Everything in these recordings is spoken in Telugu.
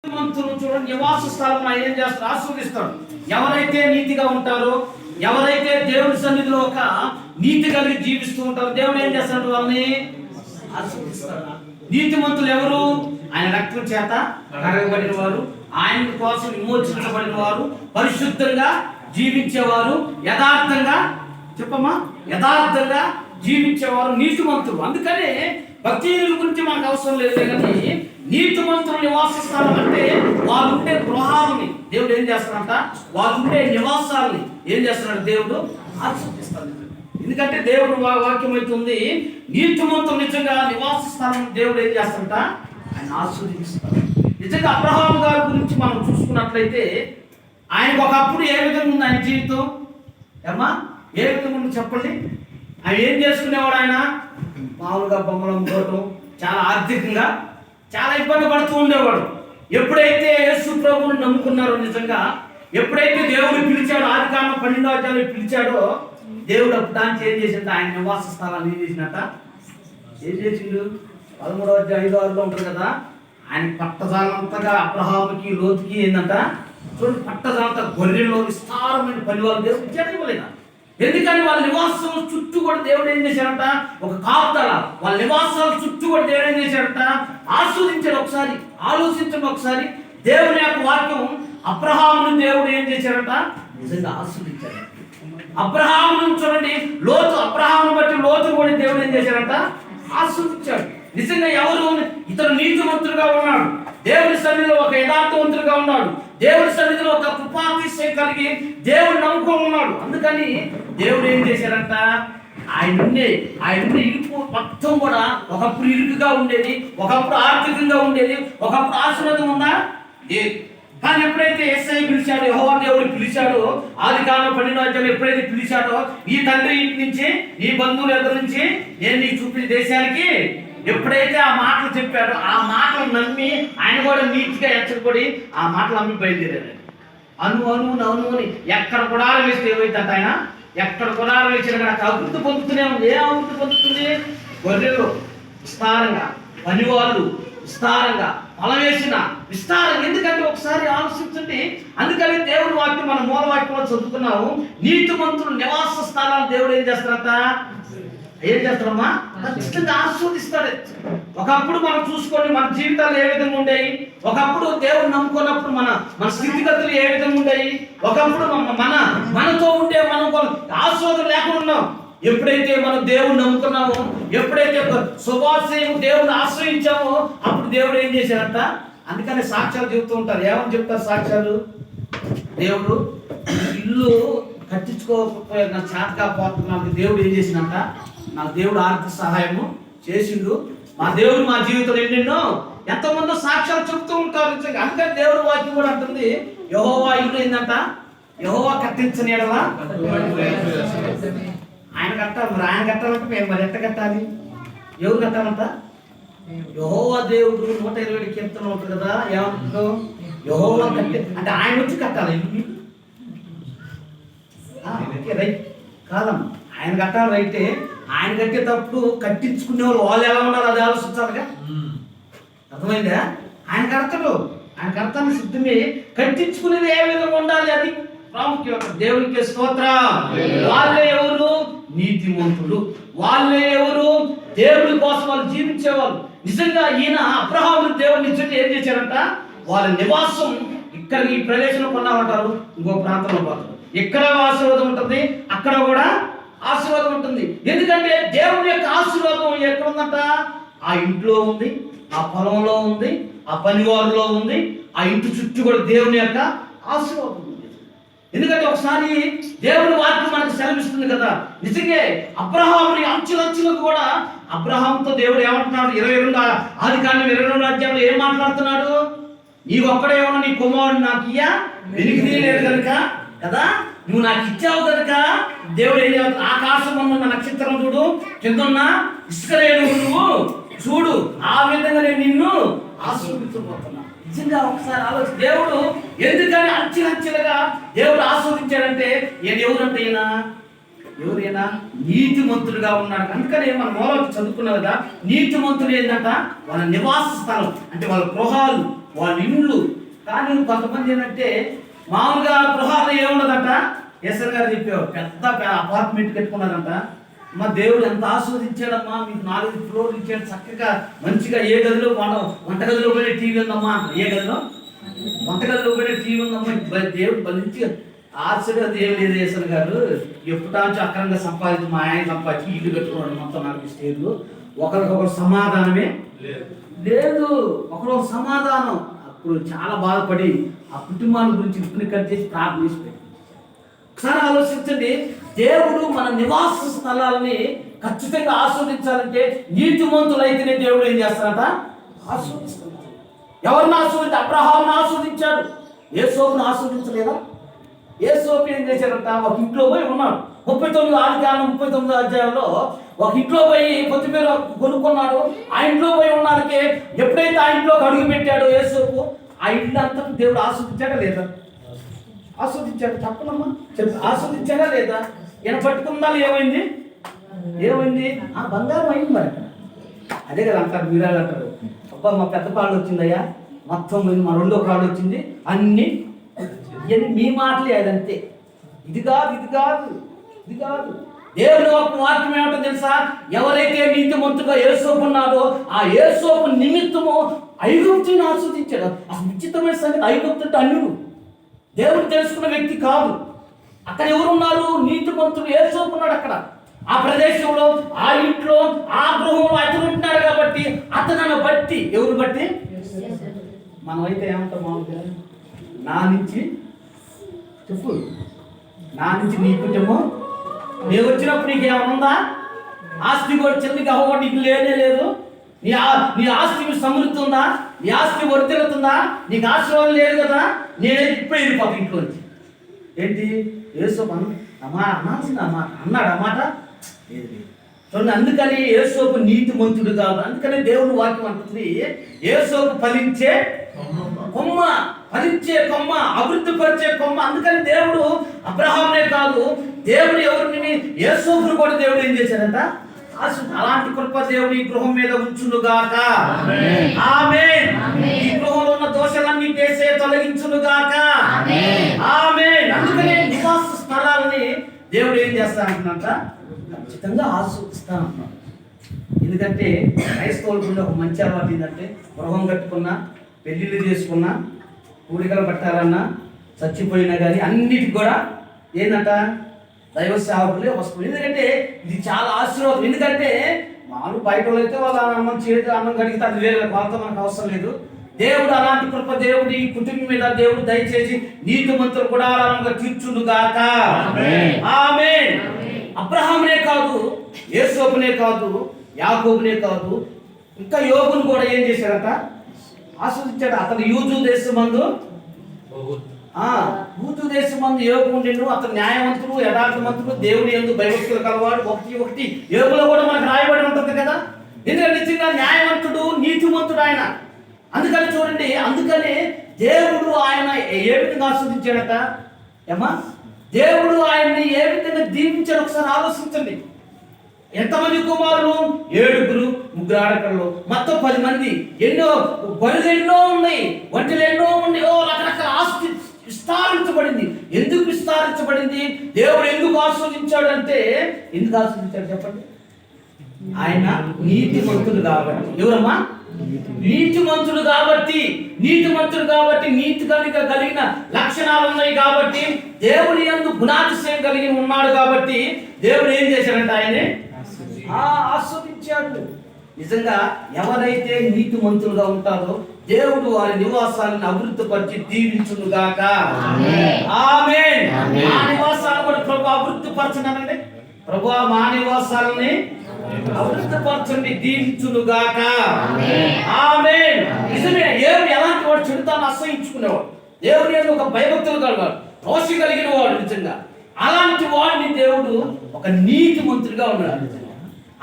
నీతిమంతులు చూడండి, నివాస స్థలం ఆయన ఏం చేస్తాడు? ఆస్వాదిస్తాడు. ఎవరైతే నీతిగా ఉంటారో, ఎవరైతే దేవుని సన్నిధిలో ఒక నీతి కలిగి జీవిస్తూ ఉంటారో, దేవుడు ఏం చేస్తాడు? వాళ్ళని ఆస్వాదిస్తాడు. నీతిమంతులు ఎవరు? ఆయన రక్తం చేత కడగబడిన వారు, ఆయన కోసం విమోచించబడిన వారు, పరిశుద్ధంగా జీవించేవారు, యథార్థంగా చెప్పమ్మా యథార్థంగా జీవించేవారు నీతిమంతులు. అందుకనే భక్తిహీనుల గురించి మనకు అవసరం లేదు, కానీ నీతిమంతులు నివాస స్థానం అంటే వాళ్ళు ఉండే గృహాలని దేవుడు ఏం చేస్తాడంట? వాళ్ళు ఉండే నివాసాలని ఏం చేస్తున్నాడు? దేవుడు ఆస్వాదిస్తాడు. ఎందుకంటే దేవుడు వాక్యం అవుతుంది, నీతిమంతులు నిజంగా నివాస స్థానం దేవుడు ఏం చేస్తాడంట? ఆయన ఆస్వాదిస్తాడు. నిజంగా అబ్రహాము గారి గురించి మనం చూసుకున్నట్లయితే ఆయనకు ఒకప్పుడు ఏ విధంగా ఉంది ఆయన జీవితం? ఏమ్మా ఏ విధంగా ఉంది చెప్పండి. ఆయన ఏం చేసుకునేవాడు? ఆయన మామూలుగా బొమ్మలు అమ్ముకోవటం, చాలా ఆర్థికంగా చాలా ఇబ్బంది పడుతూ ఉండేవాడు. ఎప్పుడైతే యేసు ప్రభువుని నమ్ముకున్నారో, నిజంగా ఎప్పుడైతే దేవుడు పిలిచాడో, ఆదికాండం 12వ అధ్యాయంలో పిలిచాడో, దేవుడు అప్పుడు దానికి ఏం చేసింది? ఆయన నివాస స్థలాన్ని ఏం చేసినట్ట? ఏం చేసిండు? 13వ అధ్యాయం 5వ 6లో ఉంటుంది కదా, ఆయన పట్టజాలంతగా అబ్రహాముకి లోతుకి ఏందంట? చూడండి, పట్టజాలంత గొర్రెల్లో విస్తారమైన పని వాళ్ళు దేవుడు ఇచ్చాడు, ఇవ్వలేదా? ఎందుకని వాళ్ళ నివాసం చుట్టూ కూడా దేవుడు ఏం చేశాడంట? ఒక కాపుదల. వాళ్ళ నివాసాల చుట్టూ కూడా దేవుడు ఏం చేశాడంట? ఆస్వాదించాడు. ఒకసారి ఆలోచించండి. ఒకసారి దేవుని యొక్క వాక్యం అబ్రహామును దేవుడు ఏం చేశాడంట? నిజంగా ఆస్వాదించాడు. అబ్రహామును చూడండి, లోతు అబ్రహామును బట్టి లోతు కూడా దేవుడు ఏం చేశాడంట? ఆస్వాదించాడు. నిజంగా ఎవరు? ఇతను నీతిమంతుడుగా ఉన్నాడు, దేవుని సన్నిధిలో ఒక యథార్థవంతుడుగా ఉన్నాడు, దేవుని సన్నిధిలో ఒక కృపాతిశయం కలిగి దేవుడు నమ్ముకొని ఉన్నాడు. అందుకని దేవుడు ఏం చేశారంట? ఆయన ఇరుకు మొత్తం కూడా ఒకప్పుడు ఇరుకుగా ఉండేది, ఒకప్పుడు ఆర్థికంగా ఉండేది, ఒకప్పుడు ఆశీర్వాదం ఉందా? కానీ ఎప్పుడైతే యేసయ్య పిలిచాడో, యెహోవా దేవుడు పిలిచాడో, ఆదికాండం 12వ అధ్యాయంలో ఎప్పుడైతే పిలిచాడో, ఈ తండ్రి ఇంటి నుంచి, ఈ బంధువుల దగ్గర నుంచి నేను నీకు చూపించిన దేశానికి ఎప్పుడైతే ఆ మాటలు చెప్పాడో, ఆ మాటలు నమ్మి ఆయన కూడా నీతిగా ఎచ్చబడి ఆ మాటలు అమ్మి బయలుదేరాడు. అను ఎక్కడ గుడారం వేస్తే ఏమైతే ఆయన ఎక్కడ గుడారం వేసిన కానీ అభివృద్ధి పొందుతూనే ఉంది. ఏ అభివృద్ధి పొందుతుంది? గొర్రెలు విస్తారంగా, పనివాళ్ళు విస్తారంగా, పొలం వేసిన విస్తారంగా. ఎందుకంటే ఒకసారి ఆలోచించండి. అందుకని దేవుని వాక్యం మన మూల వాక్యంలో చదువుకున్నాము, నీతిమంతులు నివాస స్థానాలు దేవుడు ఏం చేస్తారట? ఏం చేస్తారమ్మా? ఖచ్చితంగా ఆస్వాదిస్తాడు. ఒకప్పుడు మనం చూసుకోండి, మన జీవితాలు ఏ విధంగా ఉండేవి, ఒకప్పుడు దేవుడు నమ్ముకున్నప్పుడు మన స్థితిగతులు ఏ విధంగా ఉండేవి, ఒకప్పుడు మనతో ఉండే మనం ఆస్వాదం లేకుండా ఉన్నాం. ఎప్పుడైతే మనం దేవుడు నమ్ముకున్నామో, ఎప్పుడైతే శుభాశయం దేవుని ఆశ్రయించామో, అప్పుడు దేవుడు ఏం చేశాడంట? అందుకని సాక్ష్యాలు చెబుతూ ఉంటారు. ఏమని చెప్తారు సాక్ష్యాలు? దేవుడు ఇల్లు కట్టించుకోకపోయే నా చేతకపోతున్నాను, దేవుడు ఏం చేసినంట? నాకు దేవుడు ఆర్థిక సహాయము చేసిండు, మా దేవుడు మా జీవితంలో ఎన్నెన్నో ఎంతమందో సాక్ష్యాలు చెప్తూ ఉంటారు. అందుకని దేవుడు వాక్యం కూడా అంటుంది, యెహోవా ఇల్లు ఏందంట? యెహోవా కట్టించని ఎడలా ఆయన కట్టాలి. మరి ఆయన కట్టాలంటే మేము మరి ఎంత కట్టాలి? ఎవరు కట్టాలంట? యెహోవా దేవుడు 127 కీర్తనలు ఉంటుంది కదా, ఏమంటుందో? యెహోవా కట్టి అంటే ఆయన వచ్చి కట్టాలి ఇల్లు. రైట్ కాదమ్మా, ఆయన కట్టాలి. రైతే ఆయన కట్టేటప్పుడు కట్టించుకునే వాళ్ళు ఎలా ఉండాలి అది ఆలోచించాలిగా. అర్థమైందా? ఆయన కడతాడు, ఆయన కడతాను సిద్ధమే. కట్టించుకునేది ఏ విధంగా ఉండాలి అది ప్రాముఖ్యం. దేవునికి స్తోత్రం. వాళ్ళే ఎవరు? నీతిమంతులు. వాళ్ళే ఎవరు? దేవుడి కోసం వాళ్ళు జీవించేవాళ్ళు. నిజంగా ఈయన అబ్రహాము దేవుడు నిజంగా ఏం చేశారంట? వాళ్ళ నివాసం ఇక్కడ ఈ ప్రదేశంలో కొన్నామంటారు, ఇంకో ప్రాంతంలో పోతారు. ఇక్కడ ఆశీర్వాదం ఉంటుంది, అక్కడ కూడా ఆశీర్వాదం ఉంటుంది. ఎందుకంటే దేవుని యొక్క ఆశీర్వాదం ఎక్కడ ఉందంట? ఆ ఇంట్లో ఉంది, ఆ పొలంలో ఉంది, ఆ పనివారిలో ఉంది, ఆ ఇంటి చుట్టూ కూడా దేవుని యొక్క ఆశీర్వాదం ఉంది. ఎందుకంటే ఒకసారి దేవుని వాక్యం మనకు సెలవిస్తుంది కదా. నిజంగా అబ్రహాముని అంచులంచులకు కూడా అబ్రహాంతో దేవుడు ఏమంటున్నాడు? 22 ఆదికాండం 22వ అధ్యాయంలో ఏం మాట్లాడుతున్నాడు? నీకు ఒక్కడే ఏమన్నా నీ కుమారుడు నాకు ఇయ్యా వెలికి తీయలేదు కనుక కదా, నువ్వు నాకు ఇచ్చావు కనుక దేవుడు ఏం చేస్తాడు? ఆకాశం ఉన్న నక్షత్రం చూడు, కిందన్న ఇసుకలేను నువ్వు చూడు, ఆ విధంగా నేను నిన్ను ఆస్వాదించబోతున్నా. నిజంగా ఒకసారి ఆలోచన. దేవుడు ఎందుకని అంచెలంచెలుగా దేవుడు ఆస్వాదించాడంటే ఎవరంటే ఎవరైనా నీతిమంతులుగా ఉన్నాడు. అందుకనే మన మూలం చదువుకున్నాం కదా, నీతిమంతులు ఏంటంట? వాళ్ళ నివాస స్థలం అంటే వాళ్ళ గృహాలు, వాళ్ళ ఇండ్లు. కానీ కొంతమంది ఏంటంటే మామూలుగా గృహాలు ఏముండదంట, ఎస్ఆర్ గారు చెప్పేవారు, పెద్ద అపార్ట్మెంట్ కట్టుకున్నారంట. మా దేవుడు ఎంత ఆస్వాదించాడమ్మా, మీకు 4 ఫ్లోర్లు ఇచ్చాడు, చక్కగా మంచిగా ఏ గదిలో వంటగదిలో పోయిన టీవీ ఉందమ్మా, ఏ గదిలో వంటగదిలో పోయిన టీవీ ఉందమ్మా. దేవుడు మంచిగా ఆశగా దేవుడు ఏది ఎస్ఆర్ గారు ఎప్పుడాంచు అక్రంగా సంపాదించి మా ఆయన సంపాదించి ఇల్లు కట్టుకున్నాడు మొత్తం 4 స్టేర్లు. ఒకరికొకరు సమాధానమే లేదు, ఒకరొక సమాధానం. అప్పుడు చాలా బాధపడి ఆ కుటుంబాల గురించి ఇప్పుడు కట్ చేసి ప్రార్థన చేసి పెట్టింది. ఒకసారి ఆలోచించండి, దేవుడు మన నివాస స్థలాలని ఖచ్చితంగా ఆస్వాదించాలంటే నీతిమంతులైతేనే దేవుడు ఏం చేస్తారంట, ఆస్వాదిస్తాడు. ఎవరిని ఆస్వాదించి? అబ్రహామును ఆస్వాదించాడు, యేసోపును ఆస్వాదించలేదా? యేసోపు ఏం చేశాడంట, ఒక ఇంట్లో పోయి ఉన్నాడు. 39 ఆదికాండం 39 అధ్యాయంలో ఒక ఇంట్లో పోయి కొత్తిమీర కొనుక్కున్నాడు. ఆ ఇంట్లో పోయి ఉన్నాడికి ఎప్పుడైతే ఆ ఇంట్లోకి అడుగు పెట్టాడో యేసోపు, ఆ ఇల్లు అంతా దేవుడు ఆస్వాదించాడా లేదా? ఆస్వాదించాడు. చెప్పనమ్మా, ఆస్వాదించాడా లేదా? ఈయన పట్టుకుందా ఏమైంది? ఆ బంగారం అయింది. మరి అదే కదా అంటారు, మీరే అంటారు, అబ్బా మా పెద్ద కాళ్ళు వచ్చిందయ్యా, మొత్తం మా 2వ కాళ్ళు వచ్చింది, అన్నీ మీ మాటలే. అదంతే. ఇది కాదు. దేవుని ఒక వాక్యం ఏమిటో తెలుసా? ఎవరైతే నీతిమంతుగా యేసోపు ఉన్నాడో ఆ యేసోపు నిమిత్తము ఐగుప్తుని ఆస్వాదించాడు. అసలు విచిత్రమైన సంగతి, ఐగుప్తు అంటే అన్యుడు, దేవుడు తెలుసుకున్న వ్యక్తి కాదు. అక్కడ ఎవరు ఉన్నారు? నీతిమంతుడు యేసోపు ఉన్నాడు అక్కడ, ఆ ప్రదేశంలో, ఆ ఇంట్లో, ఆ గృహంలో అతను ఉంటున్నాడు. కాబట్టి అతను బట్టి, ఎవరు బట్టి? మనమైతే ఏమంటాం మామూలుగా, నా నుంచి చెప్పు, నా నుంచి నీ కుటుంబం, నేను వచ్చినప్పుడు నీకు ఏమైనా ఉందా? ఆస్తి కూడా చెల్లికి అవ్వకూడదు, నీకు లేనే లేదు. నీ ఆస్తికి సమృద్ధి ఉందా? నీ ఆస్తి వర్తిల్లుతుందా? నీకు ఆశీర్వాదం లేదు కదా, నేను ఇప్పుడే వెళ్ళిపోతా ఇంట్లోంచి. ఏంటి యేసోపు అనాల్సిన అన్నాడు అన్నమాట లేదు. చూడండి, అందుకని యేసోపు నీతిమంతుడు కాదు. అందుకని దేవుని వాక్యం అంటుంది, యేసోపు ఫలించే కొమ్మ, అభివృద్ధి పరిచే కొమ్మ. అందుకని దేవుడు అబ్రహామునే కాదు, దేవుడు ఎవరిని, యేసోపును కూడా దేవుడు ఏం చేశాడంట, అలాంటి కృప దేవుడు ఈ గృహం మీద ఉంచునుగాక. ఆమేన్. ఈ గృహంలో ఉన్న దోషాలన్నీ చేసే తొలగించునుగాక. ఆమేన్. అందుకనే నివాస స్థలాలని దేవుడు ఏం చేస్తానంటున్నాట, ఖచ్చితంగా ఆస్వాదిస్తానంటున్నాడు. ఎందుకంటే క్రైస్తవులకు ఒక మంచి అలవాటు ఏంటంటే, గృహం కట్టుకున్నా, పెళ్లిళ్ళు చేసుకున్నా, కూడికలు పట్టాలన్నా, చచ్చిపోయినా కానీ అన్నిటికి కూడా ఏంటంట, దైవ సేవకులే వస్తుంది. ఎందుకంటే ఇది చాలా ఆశీర్వాదం. ఎందుకంటే మామూలు బయట అయితే వాళ్ళ అన్నం చేతి అన్నం కడిగితే అది వేరే, వాళ్ళతో మనకు అవసరం లేదు. దేవుడు అలాంటి కృప దేవుడు ఈ కుటుంబం మీద దేవుడు దయచేసి నీతిమంతులు కూడా ఆరామంగా తీర్చునుగాక. ఆమేన్. అబ్రహామునే కాదు, యేసోపునే కాదు, యాకోబునే కాదు, ఇంకా యోబును కూడా ఏం చేశాడట, ఆస్వాదించాడు. అతను యూదు దేశమందు యోబు ఉండిండు. అతను న్యాయవంతుడు, యథార్థవంతుడు, దేవుని యందు భయభక్తులు కలవాడు. ఒకటి యోబులో కూడా మనకు రాయబడి ఉంటుంది కదా. ఎందుకంటే నిజంగా న్యాయవంతుడు, నీతిమంతుడు ఆయన. అందుకని చూడండి, అందుకని దేవుడు ఆయన ఏ విధంగా ఆస్వాదించాడట ఏమా, దేవుడు ఆయన్ని ఏ విధంగా దీవించాడు ఒకసారి ఆలోచించండి. ఎంతమంది కుమారులు? 7, 3 ఆడపిల్లలు, మొత్తం 10 మంది. ఎన్నో బరులు ఎన్నో ఉన్నాయి, వంటలు ఎన్నో ఉన్నాయి. రకరకాల ఆస్తి విస్తారించబడింది. ఎందుకు విస్తారించబడింది? దేవుడు ఎందుకు ఆస్వాదించాడు అంటే, ఎందుకు ఆస్వాదించాడు చెప్పండి? ఆయన నీతిమంతుడు కాబట్టి. ఎవరమ్మా? నీతిమంతుడు కాబట్టి. నీతి కలిగిన లక్షణాలు ఉన్నాయి కాబట్టి, దేవుని యందు గుణాతిశయం కలిగి ఉన్నాడు కాబట్టి దేవుడు ఏం చేశాడంటే ఆయనే ఆస్వాదించాడు. నిజంగా ఎవరైతే నీతిమంతులుగా ఉంటారో దేవుడు వారి నివాసాలను అభివృద్ధి పరిచి దీవించునుగాక. ఆమేన్. మా నివాసాలను కూడా ప్రభు అభివృద్ధి పరచనండి. ప్రభు మా నివాసాలని అభివృద్ధి పరచండి, దీవించునుగాక. ఆమేన్. నిజమే, ఎలాంటి వాడు చెడుతాను అసహించుకునేవాడు, దేవుని యందు ఒక భయభక్తులు కలవాడు, రోషి కలిగిన వాడు. నిజంగా అలాంటి వాడిని దేవుడు ఒక నీతిమంతుడిగా ఉన్నాడు.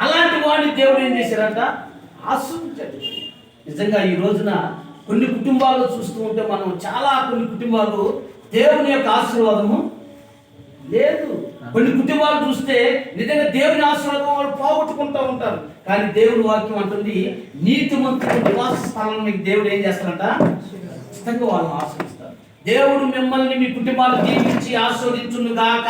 అలాంటి వాడిని దేవుడు ఏం చేశారంట, ఆస్వాదించాడు. నిజంగా ఈ రోజున కొన్ని కుటుంబాలు చూస్తూ ఉంటే మనం కొన్ని కుటుంబాలు దేవుని యొక్క ఆశీర్వాదము లేదు. కొన్ని కుటుంబాలు చూస్తే నిజంగా దేవుని ఆశీర్వాదం వాళ్ళు పోగొట్టుకుంటూ ఉంటారు. కానీ దేవుని వాక్యం అంటుంది నీతిమంతుల నివాస స్థలం మీకు దేవుడు ఏం చేస్తారంట, ఖచ్చితంగా వాళ్ళని ఆశీర్వదిస్తారు. దేవుడు మిమ్మల్ని మీ కుటుంబాలు దీవించి ఆశీర్వదించును గాక.